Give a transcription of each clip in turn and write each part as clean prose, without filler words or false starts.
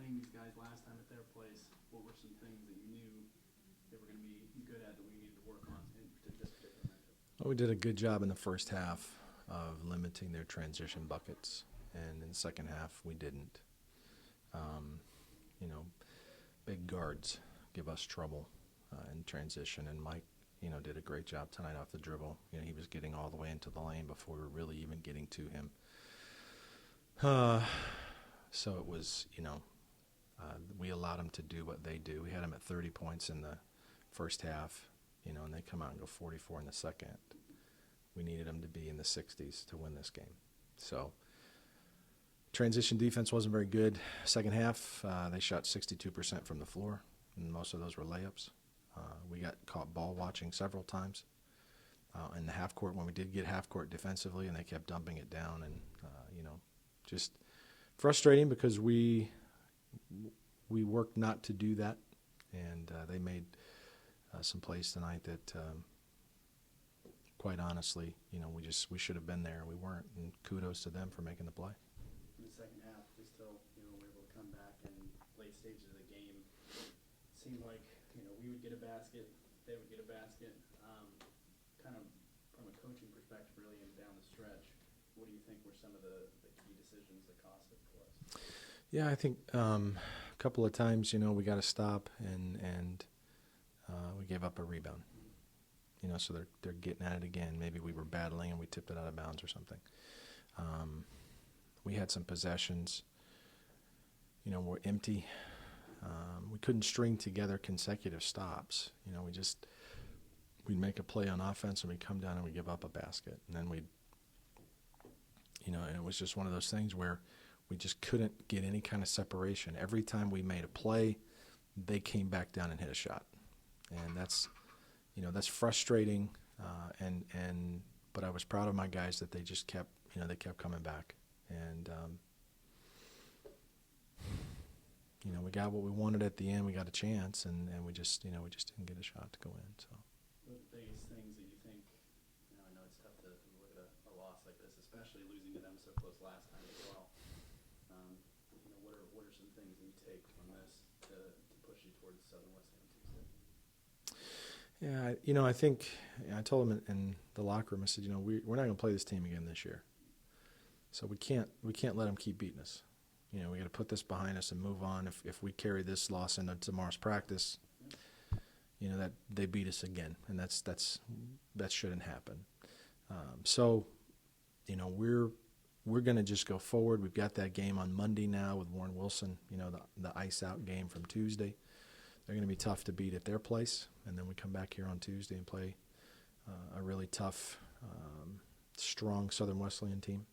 playing these guys last time at their place, what were some things that you knew they were going to be good at that we needed to work on in this particular matchup? Well, we did a good job in the first half of limiting their transition buckets, and in the second half we didn't. You know, big guards give us trouble in transition, and Mike, did a great job tonight off the dribble. He was getting all the way into the lane before we were really even getting to him. So it was, we allowed them to do what they do. We had them at 30 points in the first half, and they come out and go 44 in the second. We needed them to be in the 60s to win this game. So transition defense wasn't very good. Second half, they shot 62% from the floor, and most of those were layups. We got caught ball watching several times in the half court when we did get half court defensively, and they kept dumping it down, and just frustrating because we worked not to do that, and they made some plays tonight that, quite honestly, we should have been there. We weren't, and kudos to them for making the play. In the second half, we still were able to come back in late stages of the game. It seemed like we would get a basket, they would get a basket. Kind of from a coaching perspective, really, and down the stretch, what do you think were some of the key decisions that cost it for us? Yeah, I think a couple of times, we got to stop, and we gave up a rebound. So they're getting at it again. Maybe we were battling and we tipped it out of bounds or something. We had some possessions, were empty. We couldn't string together consecutive stops. We'd make a play on offense and we'd come down and we'd give up a basket. And then and it was just one of those things where we just couldn't get any kind of separation. Every time we made a play, they came back down and hit a shot. And that's frustrating. But I was proud of my guys that they just kept, they kept coming back. And, we got what we wanted at the end. We got a chance, and we just didn't get a shot to go in. So. What are the biggest things that you think? I know it's tough to look at a loss like this, especially losing to them so close last time as well. What are some things that you take from this to push you towards Southern Wesley on Tuesday? Yeah, I think I told them in the locker room. I said, we're not going to play this team again this year. So we can't let them keep beating us. We got to put this behind us and move on. If we carry this loss into tomorrow's practice, that they beat us again, and that shouldn't happen. So we're going to just go forward. We've got that game on Monday now with Warren Wilson. The ice out game from Tuesday. They're going to be tough to beat at their place, and then we come back here on Tuesday and play a really tough, strong Southern Wesleyan team.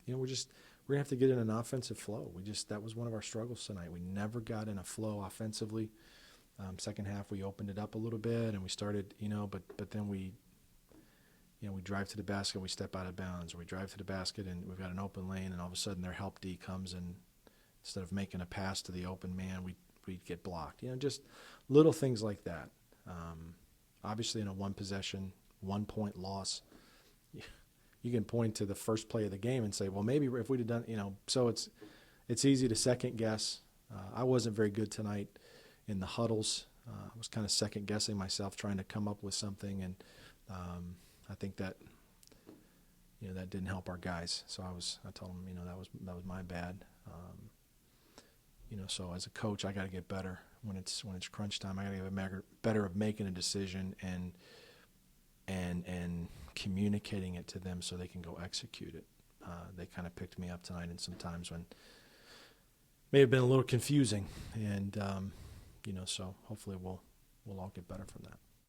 We're going to have to get in an offensive flow. That was one of our struggles tonight. We never got in a flow offensively. Second half, we opened it up a little bit, and we started, but then we drive to the basket, we step out of bounds. Or we drive to the basket, and we've got an open lane, and all of a sudden their help D comes, and instead of making a pass to the open man, we get blocked. Just little things like that. Obviously, in a one-possession, 1-point loss, you can point to the first play of the game and say, well, maybe if we'd have done, so it's easy to second guess. I wasn't very good tonight in the huddles. I was kind of second guessing myself, trying to come up with something, and I think that that didn't help our guys. So I told them, that was my bad. So as a coach, I got to get better when it's crunch time. I got to get better of making a decision and communicating it to them so they can go execute it. They kind of picked me up tonight in some times when may have been a little confusing, and so hopefully we'll all get better from that.